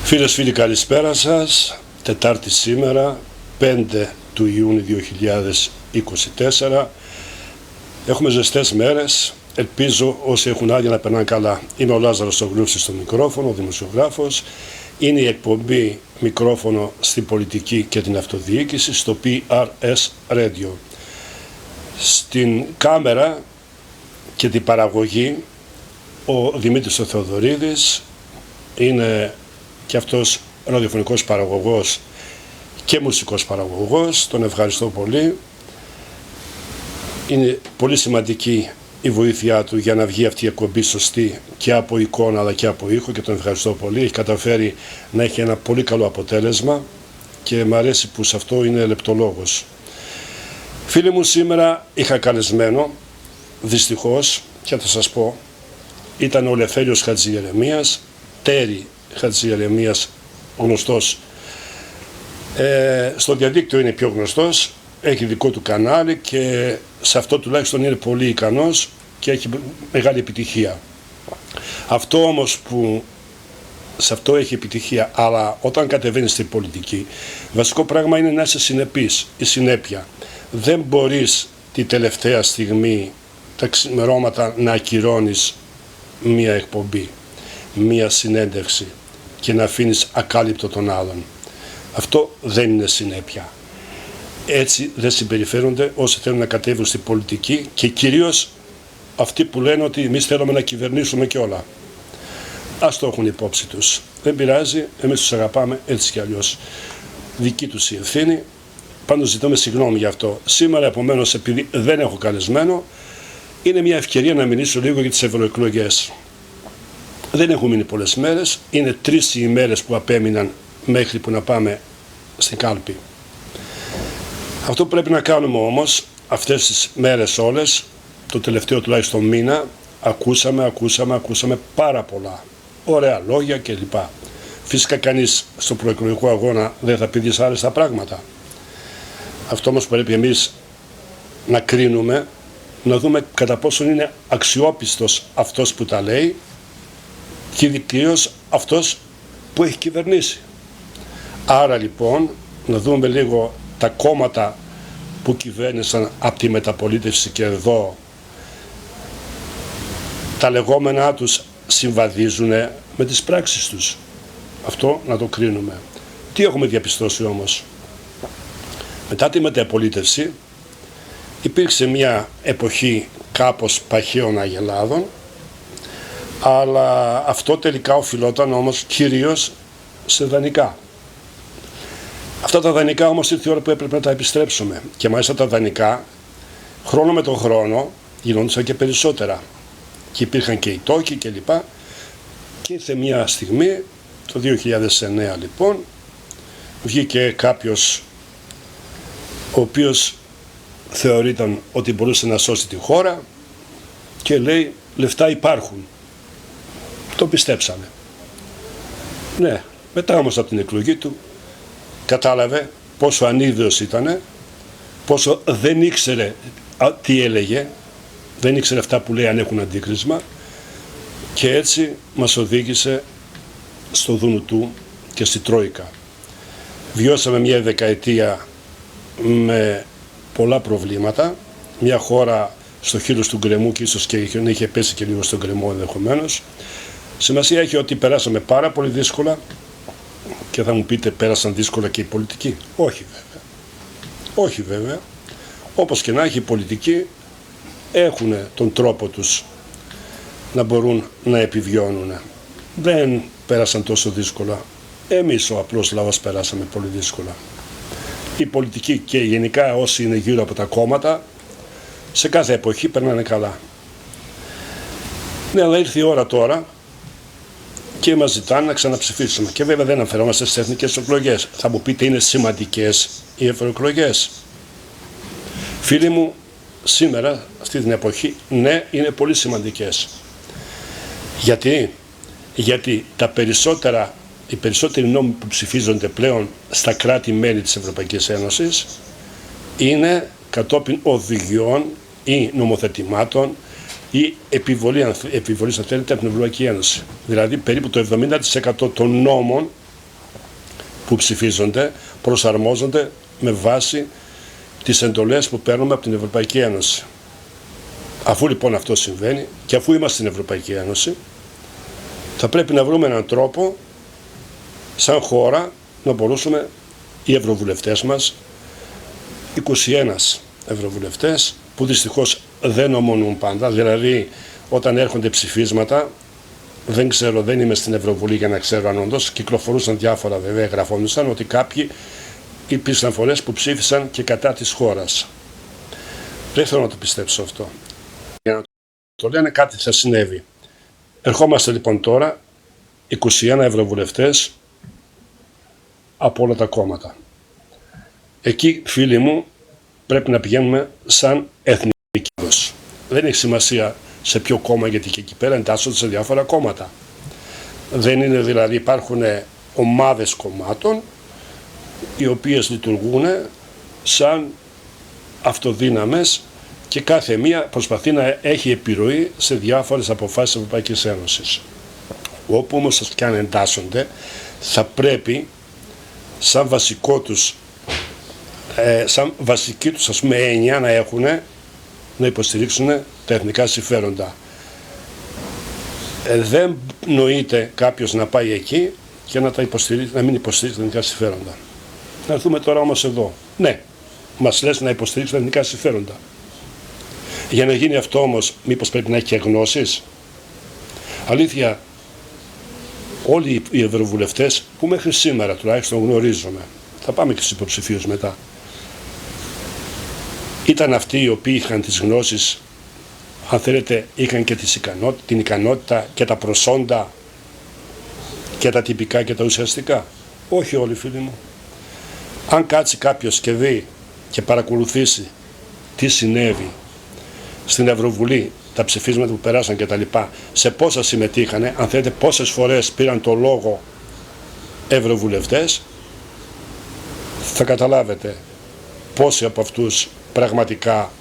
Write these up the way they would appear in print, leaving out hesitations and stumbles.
Φίλες, φίλοι, καλησπέρα σας. Τετάρτη σήμερα, 5 του Ιούνιου 2024. Έχουμε ζεστές μέρες. Ελπίζω όσοι έχουν άδεια να περνάνε καλά. Είμαι ο Λάζαρος Ογλούφσης στο μικρόφωνο, ο δημοσιογράφος. Είναι η εκπομπή μικρόφωνο στην πολιτική και την αυτοδιοίκηση στο PRS Radio. Στην κάμερα και την παραγωγή ο Δημήτρης ο Θεοδωρίδης, είναι και αυτός ραδιοφωνικός παραγωγός και μουσικός παραγωγός. Τον ευχαριστώ πολύ. Είναι πολύ σημαντική η βοήθειά του για να βγει αυτή η εκπομπή σωστή και από εικόνα αλλά και από ήχο, και τον ευχαριστώ πολύ. Έχει καταφέρει να έχει ένα πολύ καλό αποτέλεσμα και μου αρέσει που σε αυτό είναι λεπτολόγος. Φίλοι μου, σήμερα είχα καλεσμένο, δυστυχώς, και θα σας πω, ήταν ο Λευθέριος Χατζηγερεμίας, Τέρι Χατζηγερεμίας, γνωστός. Στο διαδίκτυο είναι πιο γνωστός, έχει δικό του κανάλι και σε αυτό τουλάχιστον είναι πολύ ικανός και έχει μεγάλη επιτυχία. Αυτό όμως που σε αυτό έχει επιτυχία, αλλά όταν κατεβαίνει στην πολιτική, βασικό πράγμα είναι να είσαι συνεπής, η συνέπεια. Δεν μπορείς τη τελευταία στιγμή, τα ξημερώματα, να ακυρώνεις μία εκπομπή, μία συνέντευξη και να αφήνεις ακάλυπτο τον άλλον. Αυτό δεν είναι συνέπεια. Έτσι δεν συμπεριφέρονται όσοι θέλουν να κατέβουν στην πολιτική, και κυρίως αυτοί που λένε ότι εμείς θέλουμε να κυβερνήσουμε και όλα. Ας το έχουν υπόψη τους. Δεν πειράζει, εμείς τους αγαπάμε έτσι κι αλλιώς. Δική τους η ευθύνη. Πάντως ζητούμε συγγνώμη γι' αυτό. Σήμερα, επομένως, επειδή δεν έχω καλεσμένο, είναι μια ευκαιρία να μιλήσω λίγο για τις ευρωεκλογές. Δεν έχουν μείνει πολλές μέρες, είναι 3 οι ημέρες που απέμειναν μέχρι που να πάμε στην κάλπη. Αυτό που πρέπει να κάνουμε όμως αυτές τις μέρες όλες, το τελευταίο τουλάχιστον μήνα, ακούσαμε πάρα πολλά ωραία λόγια κλπ. Φυσικά κανείς στο προεκλογικό αγώνα δεν θα πει δυσάρεστα πράγματα. Αυτό όμως πρέπει εμείς να κρίνουμε, να δούμε κατά πόσον είναι αξιόπιστος αυτός που τα λέει και κυρίως αυτός που έχει κυβερνήσει. Άρα λοιπόν να δούμε λίγο τα κόμματα που κυβέρνησαν από τη μεταπολίτευση και εδώ, τα λεγόμενά τους συμβαδίζουν με τις πράξεις τους. Αυτό να το κρίνουμε. Τι έχουμε διαπιστώσει όμως? Μετά τη μεταπολίτευση υπήρξε μια εποχή κάπως παχαίων αγελάδων, αλλά αυτό τελικά οφειλόταν όμως κυρίως σε δανεικά. Αυτά τα δανεικά όμως ήρθε η ώρα που έπρεπε να τα επιστρέψουμε, και μάλιστα τα δανεικά χρόνο με τον χρόνο γινόντουσαν και περισσότερα και υπήρχαν και οι τόκοι κλπ. Και ήρθε μια στιγμή, το 2009 λοιπόν, βγήκε κάποιος ο οποίος θεωρείταν ότι μπορούσε να σώσει τη χώρα και λέει λεφτά υπάρχουν. Το πιστέψαμε. Ναι, μετά όμως από την εκλογή του κατάλαβε πόσο ανίδεος ήτανε, πόσο δεν ήξερε τι έλεγε, δεν ήξερε αυτά που λέει αν έχουν αντίκρισμα, και έτσι μας οδήγησε στο Δουνουτού και στη Τρόικα. Βιώσαμε μια δεκαετία με πολλά προβλήματα, μια χώρα στο χείλος του γκρεμού και ίσως και είχε πέσει και λίγο στον γκρεμό ενδεχομένως. Σημασία έχει ότι περάσαμε πάρα πολύ δύσκολα. Και θα μου πείτε, πέρασαν δύσκολα και οι πολιτικοί? Όχι βέβαια. Όχι βέβαια. Όπως και να έχει, οι πολιτικοί έχουν τον τρόπο τους να μπορούν να επιβιώνουν. Δεν πέρασαν τόσο δύσκολα. Εμείς ο απλός λαός περάσαμε πολύ δύσκολα. Οι πολιτικοί και γενικά όσοι είναι γύρω από τα κόμματα σε κάθε εποχή περνάνε καλά. Ναι, αλλά ήρθε η ώρα τώρα και μας ζητάνε να ξαναψηφίσουμε. Και βέβαια δεν αναφερόμαστε στις εθνικές εκλογές. Θα μου πείτε, είναι σημαντικές οι ευρωεκλογές? Φίλοι μου, σήμερα, αυτή την εποχή, ναι, είναι πολύ σημαντικές. Γιατί οι περισσότεροι νόμοι που ψηφίζονται πλέον στα κράτη-μέλη της Ευρωπαϊκής Ένωσης είναι κατόπιν οδηγιών ή νομοθετημάτων ή επιβολής, αν θέλετε, από την Ευρωπαϊκή Ένωση. Δηλαδή περίπου το 70% των νόμων που ψηφίζονται προσαρμόζονται με βάση τις εντολές που παίρνουμε από την Ευρωπαϊκή Ένωση. Αφού λοιπόν αυτό συμβαίνει και αφού είμαστε στην Ευρωπαϊκή Ένωση, θα πρέπει να βρούμε έναν τρόπο σαν χώρα να μπορούσαμε οι ευρωβουλευτές μας, 21 ευρωβουλευτές που δυστυχώς δεν ομονούν πάντα, δηλαδή όταν έρχονται ψηφίσματα, δεν ξέρω, δεν είμαι στην Ευρωβουλή για να ξέρω αν όντως κυκλοφορούσαν διάφορα, βέβαια γραφόντουσαν ότι κάποιοι υπήρξαν φορές που ψήφισαν και κατά της χώρας. Δεν θέλω να το πιστέψω αυτό. Για να το λένε κάτι θα συνέβη. Ερχόμαστε λοιπόν τώρα 21 ευρωβουλευτές από όλα τα κόμματα. Εκεί, φίλοι μου, πρέπει να πηγαίνουμε σαν εθνική. Δεν έχει σημασία σε ποιο κόμμα, γιατί και εκεί πέρα εντάσσονται σε διάφορα κόμματα. Δεν είναι δηλαδή, υπάρχουν ομάδες κομμάτων οι οποίες λειτουργούν σαν αυτοδύναμες και κάθε μία προσπαθεί να έχει επιρροή σε διάφορες αποφάσεις της Ευρωπαϊκής Ένωσης. Όπου όμως και αν εντάσσονται, θα πρέπει σαν βασική τους ας πούμε έννοια να έχουν, να υποστηρίξουν τα εθνικά συμφέροντα. Δεν νοείται κάποιος να πάει εκεί και να μην υποστηρίξει τα εθνικά συμφέροντα. Να έρθουμε τώρα όμως εδώ. Ναι, μας λες να υποστηρίξουν τα εθνικά συμφέροντα. Για να γίνει αυτό όμως, μήπως πρέπει να έχει και γνώσεις. Αλήθεια, όλοι οι ευρωβουλευτές που μέχρι σήμερα τουλάχιστον γνωρίζουμε, θα πάμε και στους υποψηφίους μετά, ήταν αυτοί οι οποίοι είχαν τις γνώσεις, αν θέλετε, είχαν και την ικανότητα και τα προσόντα και τα τυπικά και τα ουσιαστικά. Όχι όλοι, φίλοι μου. Αν κάτσει κάποιος και δει και παρακολουθήσει τι συνέβη στην Ευρωβουλή, τα ψηφίσματα που περάσαν κτλ., σε πόσα συμμετείχανε, αν θέλετε πόσες φορές πήραν το λόγο ευρωβουλευτές, θα καταλάβετε πόσοι από αυτούς πραγματικά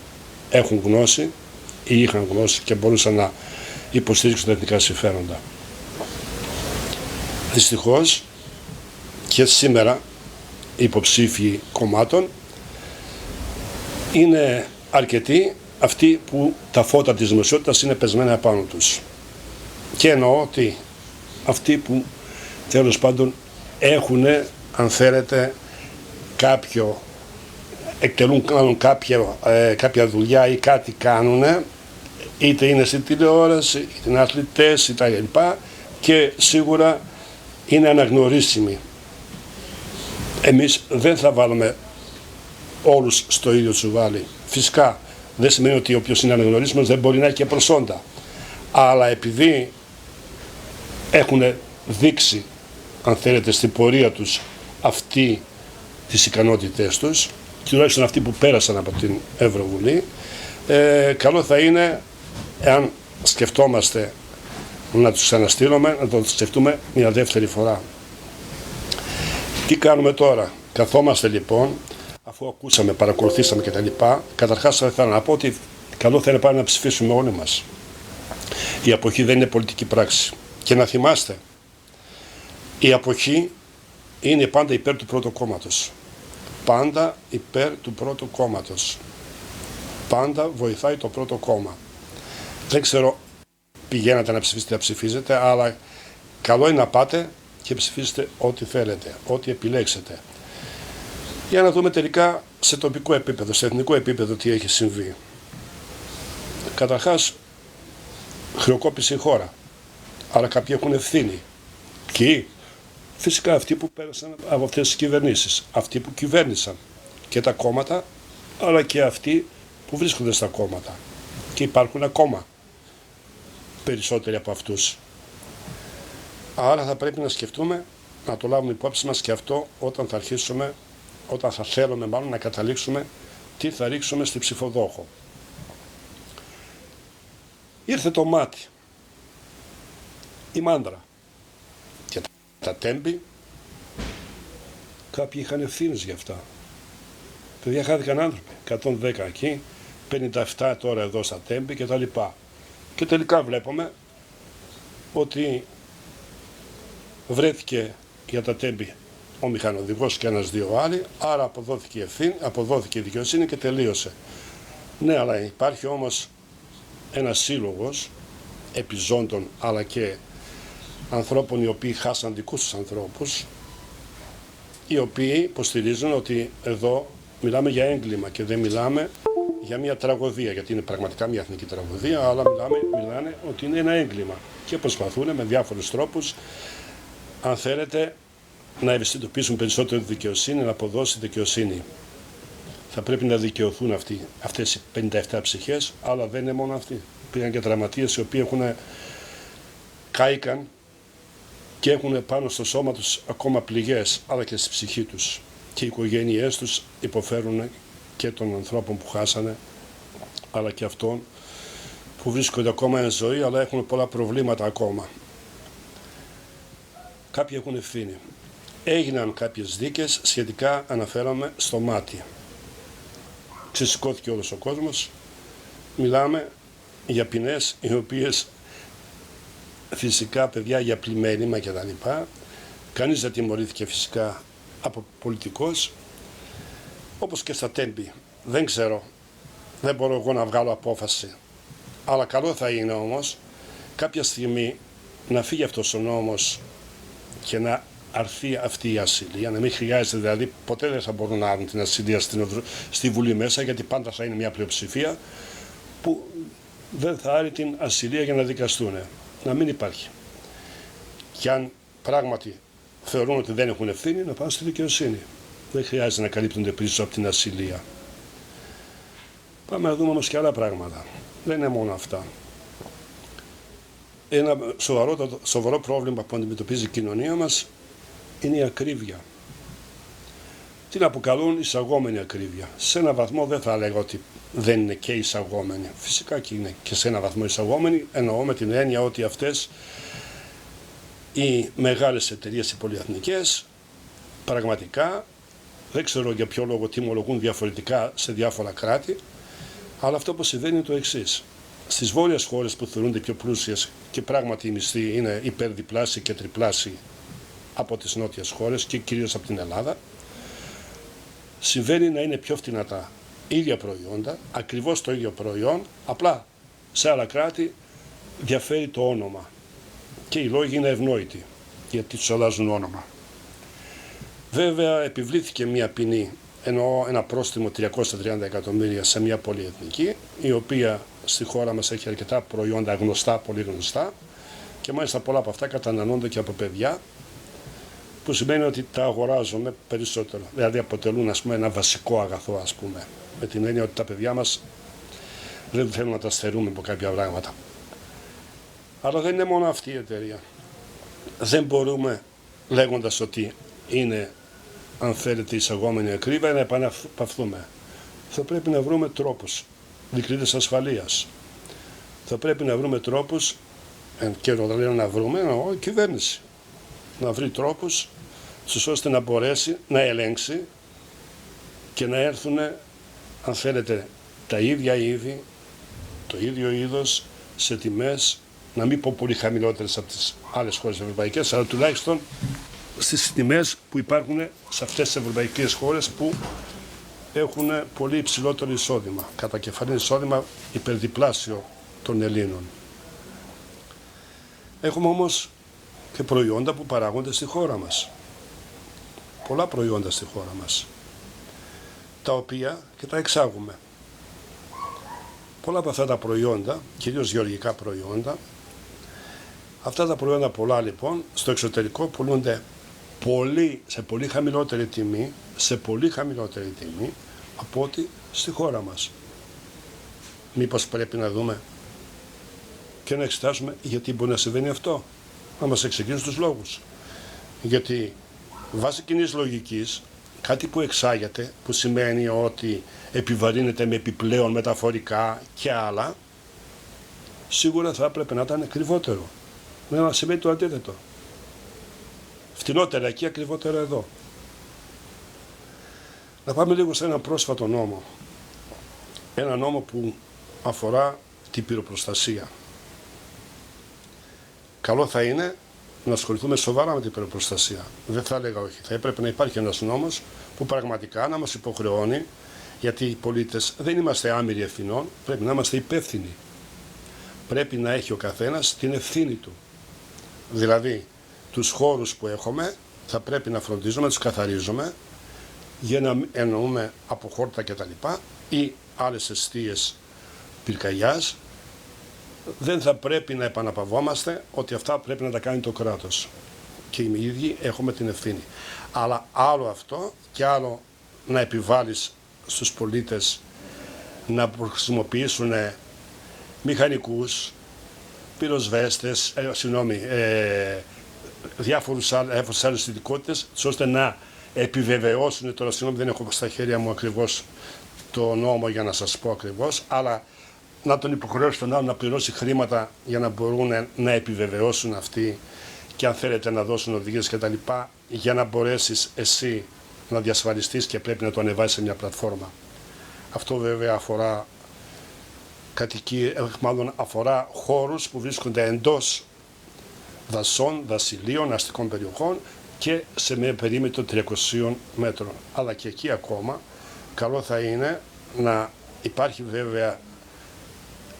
έχουν γνώση ή είχαν γνώση και μπορούσαν να υποστηρίξουν τα εθνικά συμφέροντα. Δυστυχώς και σήμερα οι υποψήφοι κομμάτων είναι αρκετοί αυτοί που τα φώτα της δημοσιότητας είναι πεσμένα επάνω τους. Και εννοώ ότι αυτοί που τέλος πάντων έχουν, αν θέλετε, εκτελούν κάποια δουλειά ή κάτι κάνουν, είτε είναι στην τηλεόραση, είτε είναι αθλητές, είτε λοιπά, και σίγουρα είναι αναγνωρίσιμοι. Εμείς δεν θα βάλουμε όλους στο ίδιο τσουβάλι. Φυσικά δεν σημαίνει ότι όποιος είναι αναγνωρίσιμος δεν μπορεί να έχει και προσόντα. Αλλά επειδή έχουν δείξει, αν θέλετε, στην πορεία τους αυτοί τις ικανότητές τους, τουλάχιστον αυτοί που πέρασαν από την Ευρωβουλή, καλό θα είναι, εάν σκεφτόμαστε να τους ξαναστείλουμε, να το σκεφτούμε μια δεύτερη φορά. Τι κάνουμε τώρα? Καθόμαστε λοιπόν, αφού ακούσαμε, παρακολουθήσαμε κτλ. Καταρχάς θα ήθελα να πω ότι καλό θα είναι πάλι να ψηφίσουμε όλοι μας. Η αποχή δεν είναι πολιτική πράξη. Και να θυμάστε, η αποχή είναι πάντα υπέρ του πρώτου κόμματος. Πάντα υπέρ του πρώτου κόμματος. Πάντα βοηθάει το πρώτο κόμμα. Δεν ξέρω, πηγαίνατε να ψηφίσετε, να ψηφίζετε, αλλά καλό είναι να πάτε και ψηφίσετε ό,τι θέλετε, ό,τι επιλέξετε. Για να δούμε τελικά σε τοπικό επίπεδο, σε εθνικό επίπεδο τι έχει συμβεί. Καταρχάς, χρεοκόπησε η χώρα. Άρα κάποιοι έχουν ευθύνη. Ποιοι? Φυσικά αυτοί που πέρασαν από αυτές τις κυβερνήσεις. Αυτοί που κυβέρνησαν. Και τα κόμματα, αλλά και αυτοί που βρίσκονται στα κόμματα. Και υπάρχουν ακόμα περισσότεροι από αυτούς. Άρα θα πρέπει να σκεφτούμε, να το λάβουμε υπόψη μας και αυτό όταν θα αρχίσουμε, όταν θα θέλουμε μάλλον να καταλήξουμε τι θα ρίξουμε στη ψηφοδόχο. Ήρθε το μάτι, η μάντρα και τα τέμπη. Κάποιοι είχαν ευθύνες για αυτά. Παιδιά, χάθηκαν άνθρωποι, 110 εκεί, 57 τώρα εδώ στα τέμπη και τα λοιπά. Και τελικά βλέπουμε ότι βρέθηκε για τα τέμπη ο μηχανοδηγός και ένας-δύο άλλοι, άρα αποδόθηκε η δικαιοσύνη και τελείωσε. Ναι, αλλά υπάρχει όμως ένας σύλλογος επιζώντων αλλά και ανθρώπων οι οποίοι χάσαν δικούς τους ανθρώπους, οι οποίοι υποστηρίζουν ότι εδώ μιλάμε για έγκλημα και δεν μιλάμε για μια τραγωδία, γιατί είναι πραγματικά μια εθνική τραγωδία, αλλά μιλάνε ότι είναι ένα έγκλημα και προσπαθούν με διάφορους τρόπους, αν θέλετε, να ευαισθητοποιήσουν περισσότερο τη δικαιοσύνη, να αποδώσει δικαιοσύνη. Θα πρέπει να δικαιωθούν αυτές οι 57 ψυχές, αλλά δεν είναι μόνο αυτοί. Πήγαν και τραυματίες οι οποίοι κάηκαν και έχουν πάνω στο σώμα τους ακόμα πληγές, αλλά και στη ψυχή τους. Και οι οικογένειές τους υποφέρουν και των ανθρώπων που χάσανε, αλλά και αυτών που βρίσκονται ακόμα εν ζωή, αλλά έχουν πολλά προβλήματα ακόμα. Κάποιοι έχουν ευθύνη. Έγιναν κάποιες δίκες, σχετικά αναφέραμε στο Μάτι. Ξεσηκώθηκε όλος ο κόσμος. Μιλάμε για ποινές οι οποίες φυσικά παιδιά για πλημέλημα και τα λοιπά. Κανείς δεν τιμωρήθηκε φυσικά από πολιτικός, όπως και στα Τέμπη. Δεν ξέρω, δεν μπορώ εγώ να βγάλω απόφαση. Αλλά καλό θα είναι όμως κάποια στιγμή να φύγει αυτός ο νόμος και να αρθεί αυτή η ασυλία, να μην χρειάζεται, δηλαδή ποτέ δεν θα μπορούν να άρουν την ασυλία στη Βουλή μέσα, γιατί πάντα θα είναι μια πλειοψηφία που δεν θα άρει την ασυλία για να δικαστούν. Να μην υπάρχει. Και αν πράγματι θεωρούν ότι δεν έχουν ευθύνη, να πάνε στη δικαιοσύνη. Δεν χρειάζεται να καλύπτονται πίσω από την ασυλία. Πάμε να δούμε όμως και άλλα πράγματα. Δεν είναι μόνο αυτά. Ένα σοβαρό πρόβλημα που αντιμετωπίζει η κοινωνία μας είναι η ακρίβεια. Την αποκαλούν εισαγόμενη ακρίβεια. Σε ένα βαθμό δεν θα λέγω ότι δεν είναι και εισαγόμενη. Φυσικά και είναι και σε ένα βαθμό εισαγόμενη. Εννοώ με την έννοια ότι αυτές οι μεγάλες εταιρείες, οι πολυεθνικές, πραγματικά δεν ξέρω για ποιο λόγο τιμολογούν διαφορετικά σε διάφορα κράτη, αλλά αυτό που συμβαίνει είναι το εξής. Στις βόρειες χώρες που θεωρούνται πιο πλούσιες και πράγματι οι μισθοί είναι υπερδιπλάσιοι και τριπλάσιοι από τις νότιες χώρες και κυρίως από την Ελλάδα, συμβαίνει να είναι πιο φτηνά τα ίδια προϊόντα, ακριβώς το ίδιο προϊόν, απλά σε άλλα κράτη διαφέρει το όνομα και οι λόγοι είναι ευνόητοι γιατί τους αλλάζουν όνομα. Βέβαια επιβλήθηκε μια ποινή, εννοώ ένα πρόστιμο 330 εκατομμύρια σε μια πολυεθνική, η οποία στη χώρα μας έχει αρκετά προϊόντα γνωστά, πολύ γνωστά, και μάλιστα πολλά από αυτά καταναλώνονται και από παιδιά, που σημαίνει ότι τα αγοράζουμε περισσότερο. Δηλαδή αποτελούν, ας πούμε, ένα βασικό αγαθό, ας πούμε, με την έννοια ότι τα παιδιά μας δεν θέλουν να τα στερούμε από κάποια πράγματα. Αλλά δεν είναι μόνο αυτή η εταιρεία. Δεν μπορούμε, λέγοντας ότι είναι, αν θέλετε, εισαγόμενη ακρίβεια, να επαναπαυθούμε. Θα πρέπει να βρούμε τρόπους, δικλείδες ασφαλείας. Θα πρέπει να βρούμε τρόπους, και όταν λέω να βρούμε, εννοώ η κυβέρνηση, να βρει τρόπους ώστε να μπορέσει να ελέγξει και να έρθουν, αν θέλετε, τα ίδια είδη, το ίδιο είδος, σε τιμές, να μην πω πολύ χαμηλότερες από τις άλλες χώρες ευρωπαϊκές, αλλά τουλάχιστον στις τιμές που υπάρχουν σε αυτές τις ευρωπαϊκές χώρες που έχουν πολύ υψηλότερο εισόδημα, κατά κεφαλήν εισόδημα υπερδιπλάσιο των Ελλήνων. Έχουμε όμως και προϊόντα που παράγονται στη χώρα μας. Πολλά προϊόντα στη χώρα μας, τα οποία και τα εξάγουμε. Πολλά από αυτά τα προϊόντα, κυρίως γεωργικά προϊόντα, αυτά τα προϊόντα πολλά λοιπόν, στο εξωτερικό πουλούνται σε πολύ χαμηλότερη τιμή, από ό,τι στη χώρα μας. Μήπως πρέπει να δούμε και να εξετάσουμε γιατί μπορεί να συμβαίνει αυτό, να μας εξηγήσουν τους λόγους. Γιατί βάσει κοινής λογικής, κάτι που εξάγεται, που σημαίνει ότι επιβαρύνεται με επιπλέον μεταφορικά και άλλα, σίγουρα θα έπρεπε να ήταν ακριβότερο. Να σημαίνει το αντίθετο. Φτηνότερα εκεί, ακριβότερα εδώ. Να πάμε λίγο σε έναν πρόσφατο νόμο. Ένα νόμο που αφορά την πυροπροστασία. Καλό θα είναι να ασχοληθούμε σοβαρά με την περιπροστασία. Δεν θα έλεγα όχι. Θα έπρεπε να υπάρχει ένας νόμος που πραγματικά να μας υποχρεώνει, γιατί οι πολίτες δεν είμαστε άμυροι ευθυνών, πρέπει να είμαστε υπεύθυνοι. Πρέπει να έχει ο καθένας την ευθύνη του. Δηλαδή, τους χώρους που έχουμε θα πρέπει να φροντίζουμε, να τους καθαρίζουμε, για να εννοούμε από χόρτα κτλ. Ή άλλες εστίες πυρκαγιάς. Δεν θα πρέπει να επαναπαυόμαστε ότι αυτά πρέπει να τα κάνει το κράτος. Και οι ίδιοι έχουμε την ευθύνη. Αλλά άλλο αυτό και άλλο να επιβάλλεις στους πολίτες να χρησιμοποιήσουν μηχανικούς, πυροσβέστες, διάφορες άλλες ειδικότητες, ώστε να επιβεβαιώσουν, τώρα συγγνώμη δεν έχω στα χέρια μου ακριβώς το νόμο για να σας πω ακριβώς, αλλά να τον υποχρεώσει τον άλλο να πληρώσει χρήματα για να μπορούν να επιβεβαιώσουν αυτοί και αν θέλετε να δώσουν οδηγίες κτλ. Για να μπορέσεις εσύ να διασφαλιστείς και πρέπει να το ανεβάσεις σε μια πλατφόρμα. Αυτό βέβαια αφορά μάλλον αφορά χώρους που βρίσκονται εντός δασών, δασιλείων, αστικών περιοχών και σε μια περίμετρο 300 μέτρων. Αλλά και εκεί ακόμα καλό θα είναι να υπάρχει βέβαια,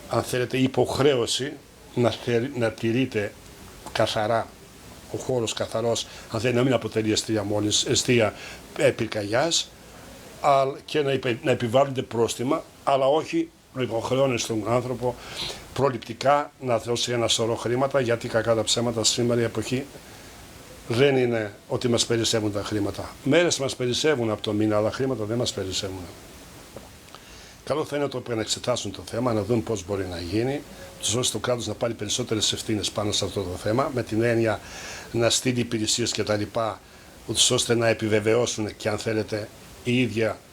αν θέλετε, υποχρέωση να τηρείται καθαρά, ο χώρος καθαρός, αν θέλει να μην αποτελεί εστία πυρκαγιάς και να επιβάλλονται πρόστιμα, αλλά όχι να υποχρεώνει στον άνθρωπο προληπτικά να δώσει ένα σωρό χρήματα, γιατί κακά τα ψέματα σήμερα η εποχή δεν είναι ότι μας περισσεύουν τα χρήματα. Μέρες μας περισσεύουν από το μήνα, αλλά χρήματα δεν μας περισσεύουν. Καλό θα είναι το να εξετάσουν το θέμα, να δουν πώς μπορεί να γίνει, ώστε το κράτος να πάρει περισσότερες ευθύνες πάνω σε αυτό το θέμα, με την έννοια να στείλει υπηρεσίες κτλ., ώστε να επιβεβαιώσουν και αν θέλετε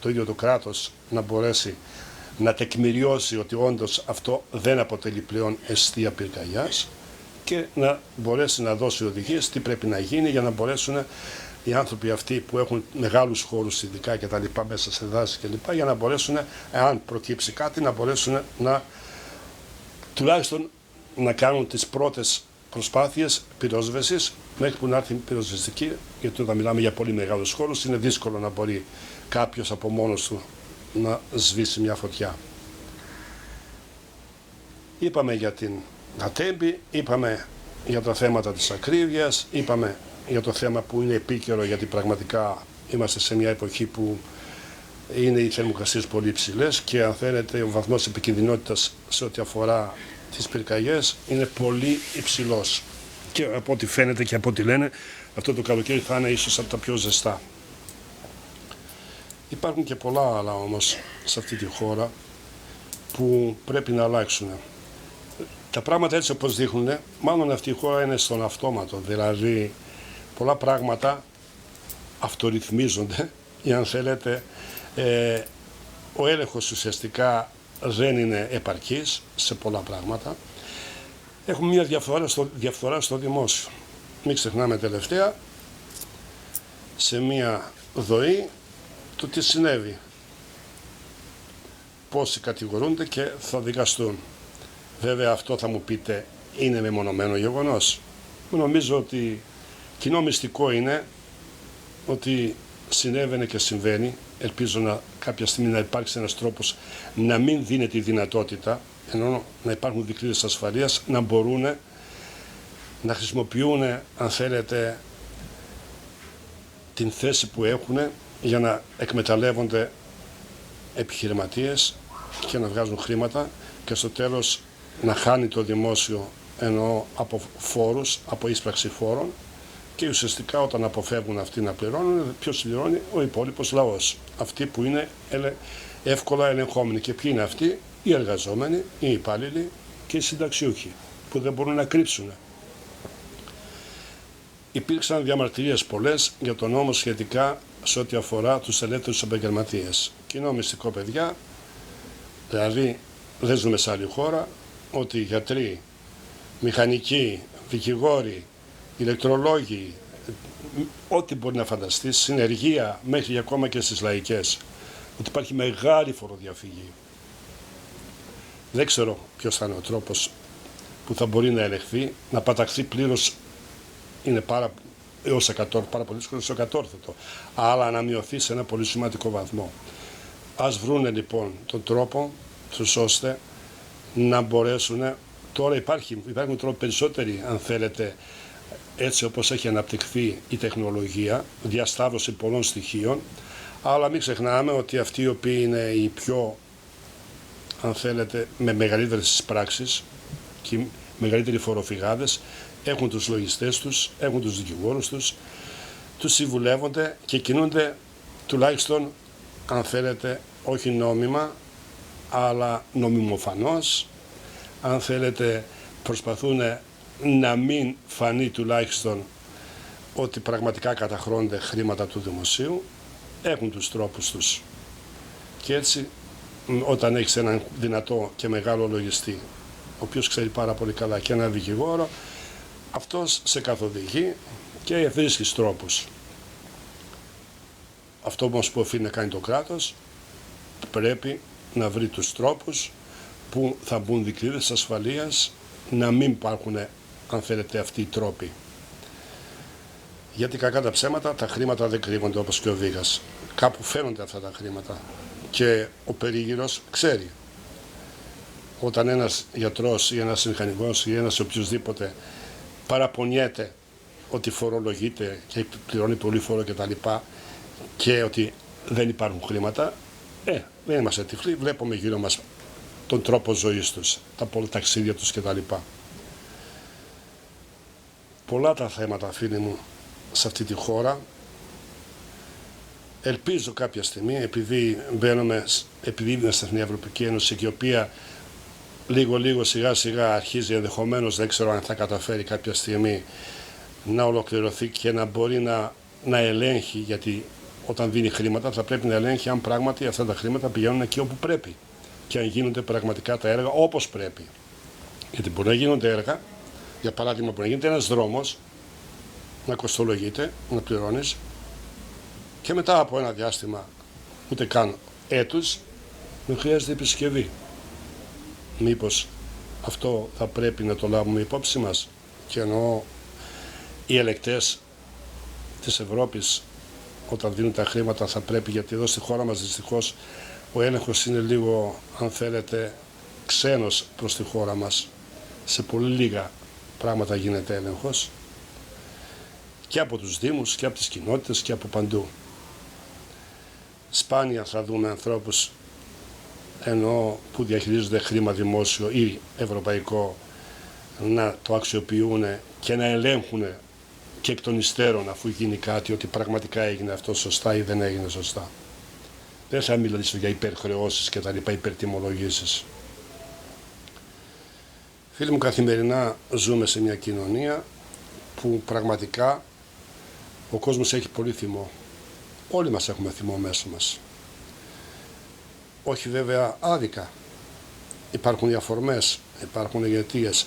το ίδιο το κράτος να μπορέσει να τεκμηριώσει ότι όντως αυτό δεν αποτελεί πλέον εστία πυρκαγιάς και να μπορέσει να δώσει οδηγίες τι πρέπει να γίνει για να μπορέσουν οι άνθρωποι αυτοί που έχουν μεγάλους χώρους ειδικά και τα λοιπά μέσα σε δάση και λοιπά, για να μπορέσουν, εάν προκύψει κάτι, να μπορέσουν να τουλάχιστον να κάνουν τις πρώτες προσπάθειες πυρόσβεσης μέχρι που να έρθει η πυροσβεστική, γιατί όταν μιλάμε για πολύ μεγάλους χώρους είναι δύσκολο να μπορεί κάποιος από μόνος του να σβήσει μια φωτιά. Είπαμε για την Ατέμπη, είπαμε για τα θέματα της ακρίβειας, είπαμε για το θέμα που είναι επίκαιρο, γιατί πραγματικά είμαστε σε μια εποχή που είναι οι θερμοκρασίες πολύ ψηλές και αν θέλετε ο βαθμός επικινδυνότητας σε ό,τι αφορά τις πυρκαγιές είναι πολύ υψηλός. Και από ό,τι φαίνεται και από ό,τι λένε, αυτό το καλοκαίρι θα είναι ίσως από τα πιο ζεστά. Υπάρχουν και πολλά άλλα όμως σε αυτή τη χώρα που πρέπει να αλλάξουν. Τα πράγματα έτσι όπως δείχνουν, μάλλον αυτή η χώρα είναι στον αυτόματο, δηλαδή πολλά πράγματα αυτορυθμίζονται ή αν θέλετε ο έλεγχος ουσιαστικά δεν είναι επαρκής σε πολλά πράγματα. Έχουμε μια διαφθορά στο δημόσιο. Μην ξεχνάμε τελευταία σε μια δοή το τι συνέβη. Πόσοι κατηγορούνται και θα δικαστούν. Βέβαια αυτό θα μου πείτε είναι μεμονωμένο γεγονός. Νομίζω ότι κοινό μυστικό είναι ότι συνέβαινε και συμβαίνει. Ελπίζω κάποια στιγμή να υπάρξει ένας τρόπος να μην δίνεται η δυνατότητα, ενώ να υπάρχουν δικλείδες ασφαλείας, να μπορούν να χρησιμοποιούν, αν θέλετε, την θέση που έχουν για να εκμεταλλεύονται επιχειρηματίες και να βγάζουν χρήματα και στο τέλος να χάνει το δημόσιο, ενώ από φόρους, από ίσπραξη φόρων, και ουσιαστικά όταν αποφεύγουν αυτοί να πληρώνουν, ποιος πληρώνει? Ο υπόλοιπος λαός. Αυτοί που είναι εύκολα ελεγχόμενοι. Και ποιοι είναι αυτοί? Οι εργαζόμενοι, οι υπάλληλοι και οι συνταξιούχοι, που δεν μπορούν να κρύψουν. Υπήρξαν διαμαρτυρίες πολλές για τον νόμο σχετικά σε ό,τι αφορά τους ελεύθερους επαγγελματίες. Κοινό μυστικό, παιδιά, δηλαδή δεν ζούμε σε άλλη χώρα, ότι οι γιατροί, μηχανικοί, δικηγόροι, ηλεκτρολόγοι, ό,τι μπορεί να φανταστείς, συνεργεία μέχρι ακόμα και στις λαϊκές, ότι υπάρχει μεγάλη φοροδιαφυγή. Δεν ξέρω ποιος θα είναι ο τρόπος που θα μπορεί να ελεγχθεί, να παταχθεί πλήρως είναι έως 100, πάρα πολύ δύσκολο στο κατόρθωτο, αλλά να μειωθεί σε ένα πολύ σημαντικό βαθμό. Ας βρούνε λοιπόν τον τρόπο τους ώστε να μπορέσουν. Τώρα υπάρχουν τρόποι περισσότεροι, αν θέλετε, έτσι όπως έχει αναπτυχθεί η τεχνολογία, διασταύρωση πολλών στοιχείων, αλλά μην ξεχνάμε ότι αυτοί οι οποίοι είναι οι πιο, αν θέλετε, με μεγαλύτερες πράξεις και μεγαλύτεροι φοροφυγάδες, έχουν τους λογιστές τους, έχουν τους δικηγόρους τους, τους συμβουλεύονται και κινούνται τουλάχιστον, αν θέλετε, όχι νόμιμα, αλλά νομιμοφανώς, αν θέλετε, προσπαθούν να μην φανεί τουλάχιστον ότι πραγματικά καταχρώνται χρήματα του δημοσίου, έχουν τους τρόπους τους. Και έτσι, όταν έχεις έναν δυνατό και μεγάλο λογιστή, ο οποίος ξέρει πάρα πολύ καλά, και έναν δικηγόρο, αυτός σε καθοδηγεί και βρίσκεις τρόπους. Αυτό όμως που οφείλει να κάνει το κράτος, πρέπει να βρει τους τρόπους που θα μπουν δικλείδες ασφαλείας, να μην υπάρχουν, αν θέλετε, αυτοί οι τρόποι. Γιατί κακά τα ψέματα, τα χρήματα δεν κρύβονται όπως και ο Βίγας. Κάπου φαίνονται αυτά τα χρήματα και ο περίγυρος ξέρει. Όταν ένας γιατρός ή ένας μηχανικός ή ένας οποιοσδήποτε παραπονιέται ότι φορολογείται και πληρώνει πολύ φόρο κτλ. Και ότι δεν υπάρχουν χρήματα, δεν είμαστε τυφλοί, βλέπουμε γύρω μας τον τρόπο ζωής τους, τα πολλά ταξίδια τους κτλ. Πολλά τα θέματα, φίλοι μου, σε αυτή τη χώρα. Ελπίζω κάποια στιγμή, επειδή είμαστε στην Ευρωπαϊκή Ένωση και η οποία λίγο σιγά σιγά αρχίζει ενδεχομένως, δεν ξέρω αν θα καταφέρει κάποια στιγμή να ολοκληρωθεί και να μπορεί να ελέγχει, γιατί όταν δίνει χρήματα θα πρέπει να ελέγχει αν πράγματι αυτά τα χρήματα πηγαίνουν εκεί όπου πρέπει και αν γίνονται πραγματικά τα έργα όπως πρέπει. Γιατί μπορεί να γίνονται έργα, για παράδειγμα, μπορεί να γίνεται ένας δρόμος, να κοστολογείται, να πληρώνεις και μετά από ένα διάστημα, ούτε καν έτους, δεν χρειάζεται επισκευή. Μήπως αυτό θα πρέπει να το λάβουμε υπόψη μας? Και εννοώ οι ελεκτές της Ευρώπης, όταν δίνουν τα χρήματα, θα πρέπει, γιατί εδώ στη χώρα μας δυστυχώς ο έλεγχος είναι λίγο, αν θέλετε, ξένος προς τη χώρα μας. Σε πολύ λίγα πράγματα γίνεται έλεγχος και από τους δήμους και από τις κοινότητες και από παντού. Σπάνια θα δούμε ανθρώπους, εννοώ, που διαχειρίζονται χρήμα δημόσιο ή ευρωπαϊκό, να το αξιοποιούν και να ελέγχουν και εκ των υστέρων, αφού γίνει κάτι, ότι πραγματικά έγινε αυτό σωστά ή δεν έγινε σωστά. Δεν θα μιλήσω για υπερχρεώσεις και τα λοιπά, υπερτιμολογήσεις. Φίλοι μου, καθημερινά ζούμε σε μια κοινωνία που πραγματικά ο κόσμος έχει πολύ θυμό. Όλοι μας έχουμε θυμό μέσα μας. Όχι βέβαια άδικα. Υπάρχουν οι αφορμές, υπάρχουν οι αιτίες.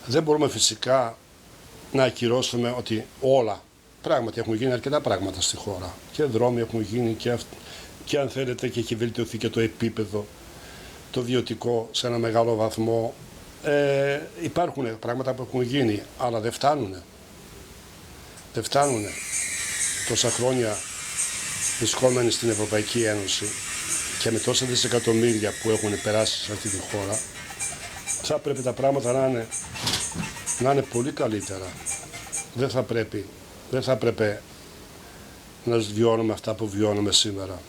Δεν μπορούμε φυσικά να ακυρώσουμε ότι όλα πράγματι έχουν γίνει αρκετά πράγματα στη χώρα. Και δρόμοι έχουν γίνει και αν θέλετε και έχει βελτιωθεί και το επίπεδο, το βιωτικό σε ένα μεγάλο βαθμό. Υπάρχουν πράγματα που έχουν γίνει, αλλά δεν φτάνουνε. Δεν φτάνουνε. Τόσα χρόνια βρισκόμενοι στην Ευρωπαϊκή Ένωση και με τόσα δισεκατομμύρια που έχουν περάσει σε αυτή τη χώρα, θα πρέπει τα πράγματα να είναι πολύ καλύτερα. Δεν θα πρέπει να βιώνουμε αυτά που βιώνουμε σήμερα.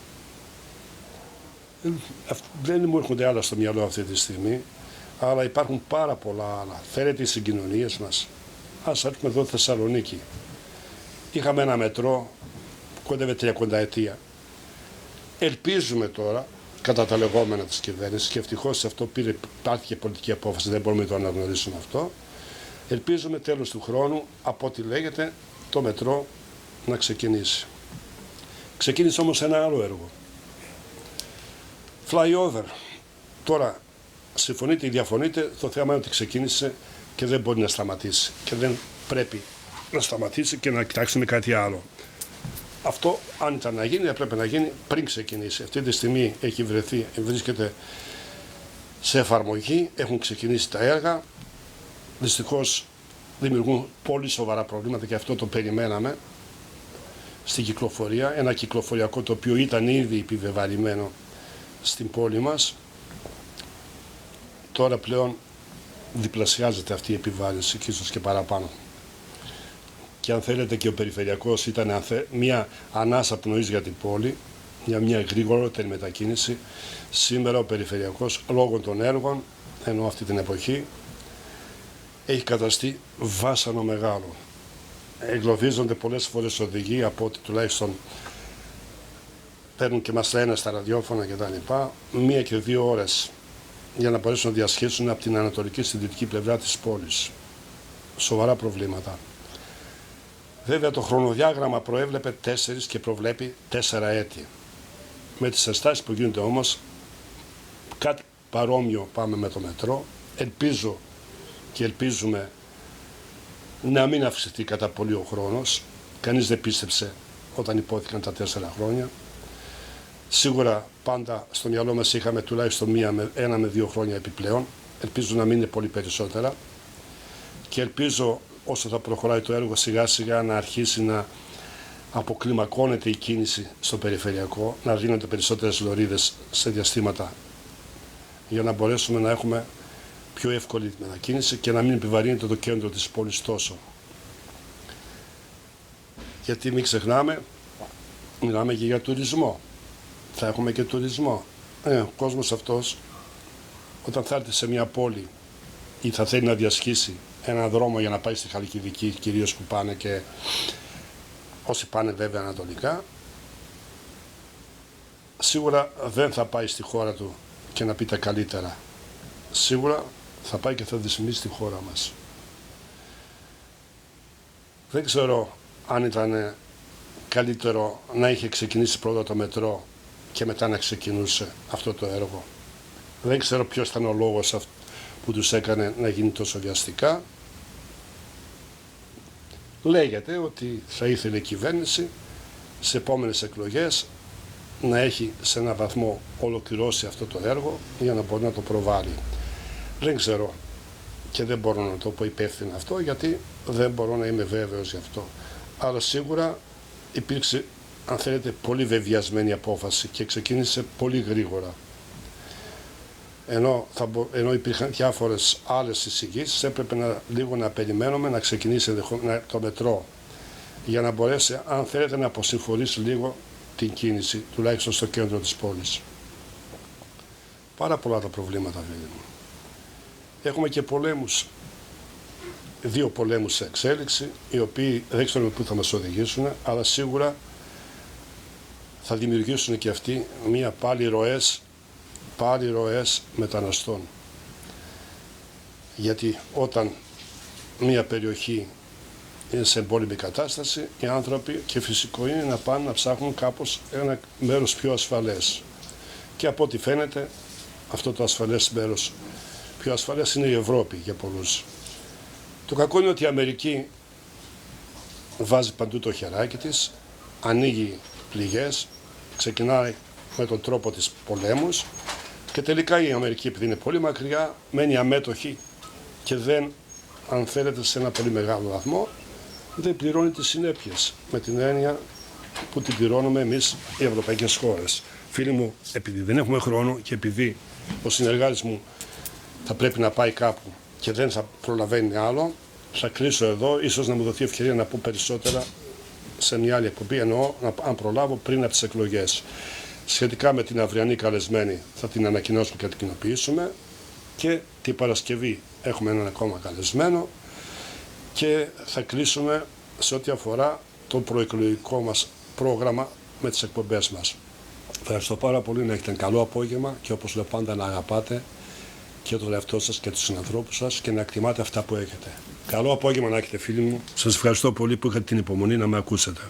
Δεν μου έρχονται άλλα στο μυαλό αυτή τη στιγμή, αλλά υπάρχουν πάρα πολλά άλλα. Θέλετε οι συγκοινωνίες μας? Ας έρθουμε εδώ στη Θεσσαλονίκη. Είχαμε ένα μετρό που κόντευε 30 ετία. Ελπίζουμε τώρα, κατά τα λεγόμενα της κυβέρνησης, και ευτυχώς αυτό πάρθηκε πολιτική απόφαση, δεν μπορούμε το να αναγνωρίσουμε αυτό, ελπίζουμε τέλος του χρόνου, από ό,τι λέγεται, το μετρό να ξεκινήσει. Ξεκίνησε όμως ένα άλλο έργο. Flyover. Τώρα, συμφωνείτε ή διαφωνείτε, το θέμα είναι ότι ξεκίνησε και δεν μπορεί να σταματήσει. Και δεν πρέπει να σταματήσει και να κοιτάξουμε κάτι άλλο. Αυτό, αν ήταν να γίνει, έπρεπε να γίνει πριν ξεκινήσει. Αυτή τη στιγμή βρίσκεται σε εφαρμογή, έχουν ξεκινήσει τα έργα. Δυστυχώς δημιουργούν πολύ σοβαρά προβλήματα και αυτό το περιμέναμε στην κυκλοφορία. Ένα κυκλοφοριακό το οποίο ήταν ήδη επιβεβαρημένο στην πόλη μας. Τώρα πλέον διπλασιάζεται αυτή η επιβάρυνση και ίσως και παραπάνω. Και αν θέλετε και ο περιφερειακός ήταν μια ανάσα πνοής για την πόλη, για μια γρηγορότερη μετακίνηση. Σήμερα ο περιφερειακός λόγω των έργων, ενώ αυτή την εποχή, έχει καταστεί βάσανο μεγάλο. Εγκλωβίζονται πολλές φορές οδηγοί από ότι τουλάχιστον παίρνουν και μας λένε στα ραδιόφωνα κτλ. 1 και 2 ώρες για να μπορέσουν να διασχίσουν από την ανατολική στη δυτική πλευρά της πόλης. Σοβαρά προβλήματα. Βέβαια το χρονοδιάγραμμα προέβλεπε 4 και προβλέπει 4 έτη. Με τις ενστάσεις που γίνονται όμως, κάτι παρόμοιο πάμε με το μετρό. Ελπίζω και ελπίζουμε να μην αυξηθεί κατά πολύ ο χρόνος. Κανείς δεν πίστεψε όταν υπόθηκαν τα 4 χρόνια. Σίγουρα πάντα στο μυαλό μας είχαμε τουλάχιστον 1 με 2 χρόνια επιπλέον. Ελπίζω να μην είναι πολύ περισσότερα. Και ελπίζω όσο θα προχωράει το έργο σιγά σιγά να αρχίσει να αποκλιμακώνεται η κίνηση στο περιφερειακό, να δίνονται περισσότερες λωρίδες σε διαστήματα για να μπορέσουμε να έχουμε πιο εύκολη μετακίνηση και να μην επιβαρύνεται το κέντρο της πόλης τόσο. Γιατί μην ξεχνάμε, μιλάμε και για τουρισμό. Θα έχουμε και τουρισμό. Ο κόσμος αυτός όταν θα έρθει σε μια πόλη ή θα θέλει να διασχίσει έναν δρόμο για να πάει στη Χαλκιδική, κυρίως που πάνε και όσοι πάνε βέβαια ανατολικά, σίγουρα δεν θα πάει στη χώρα του και να πει τα καλύτερα. Σίγουρα θα πάει και θα δυσμίσει τη χώρα μας. Δεν ξέρω αν ήταν καλύτερο να είχε ξεκινήσει πρώτα το μετρό και μετά να ξεκινούσε αυτό το έργο. Δεν ξέρω ποιος ήταν ο λόγος που τους έκανε να γίνει τόσο βιαστικά. Λέγεται ότι θα ήθελε η κυβέρνηση σε επόμενες εκλογές να έχει σε έναν βαθμό ολοκληρώσει αυτό το έργο για να μπορεί να το προβάλλει. Δεν ξέρω και δεν μπορώ να το πω υπεύθυνα αυτό γιατί δεν μπορώ να είμαι βέβαιος γι' αυτό. Αλλά σίγουρα υπήρξε, αν θέλετε, πολύ βεβαιασμένη απόφαση και ξεκίνησε πολύ γρήγορα. Ενώ υπήρχαν διάφορες άλλες εισηγήσεις, έπρεπε λίγο να περιμένουμε να ξεκινήσει το μετρό για να μπορέσει, αν θέλετε, να αποσυμφορήσει λίγο την κίνηση, τουλάχιστον στο κέντρο της πόλης. Πάρα πολλά τα προβλήματα, βέβαια. Έχουμε και πολέμους, 2 πολέμους σε εξέλιξη, οι οποίοι δεν ξέρουμε πού θα μας οδηγήσουν, αλλά σίγουρα θα δημιουργήσουν και αυτοί πάλι ροές μεταναστών. Γιατί όταν μια περιοχή είναι σε εμπόλεμη κατάσταση, οι άνθρωποι και φυσικό είναι να πάνε να ψάχνουν κάπως ένα μέρος πιο ασφαλές. Και από ό,τι φαίνεται, αυτό το ασφαλές μέρος πιο ασφαλές είναι η Ευρώπη για πολλούς. Το κακό είναι ότι η Αμερική βάζει παντού το χεράκι της, ανοίγει πληγές, ξεκινάει με τον τρόπο της πολέμους και τελικά η Αμερική, επειδή είναι πολύ μακριά, μένει αμέτωχη και δεν, αν θέλετε, σε ένα πολύ μεγάλο βαθμό δεν πληρώνει τις συνέπειες με την έννοια που την πληρώνουμε εμείς οι ευρωπαϊκές χώρες. Φίλοι μου, επειδή δεν έχουμε χρόνο και επειδή ο συνεργάτης μου θα πρέπει να πάει κάπου και δεν θα προλαβαίνει άλλο, θα κλείσω εδώ, ίσως να μου δοθεί ευκαιρία να πω περισσότερα σε μια άλλη εκπομπή, εννοώ αν προλάβω πριν από τις εκλογές. Σχετικά με την αυριανή καλεσμένη θα την ανακοινώσουμε και την κοινοποιήσουμε και την Παρασκευή έχουμε έναν ακόμα καλεσμένο και θα κλείσουμε σε ό,τι αφορά το προεκλογικό μας πρόγραμμα με τις εκπομπές μας. Ευχαριστώ πάρα πολύ, να έχετε ένα καλό απόγευμα και όπως λέω πάντα να αγαπάτε και τον εαυτό σας και τους συνανθρώπους σας και να εκτιμάτε αυτά που έχετε. Καλό απόγευμα να έχετε, φίλοι μου. Σας ευχαριστώ πολύ που είχατε την υπομονή να με ακούσετε.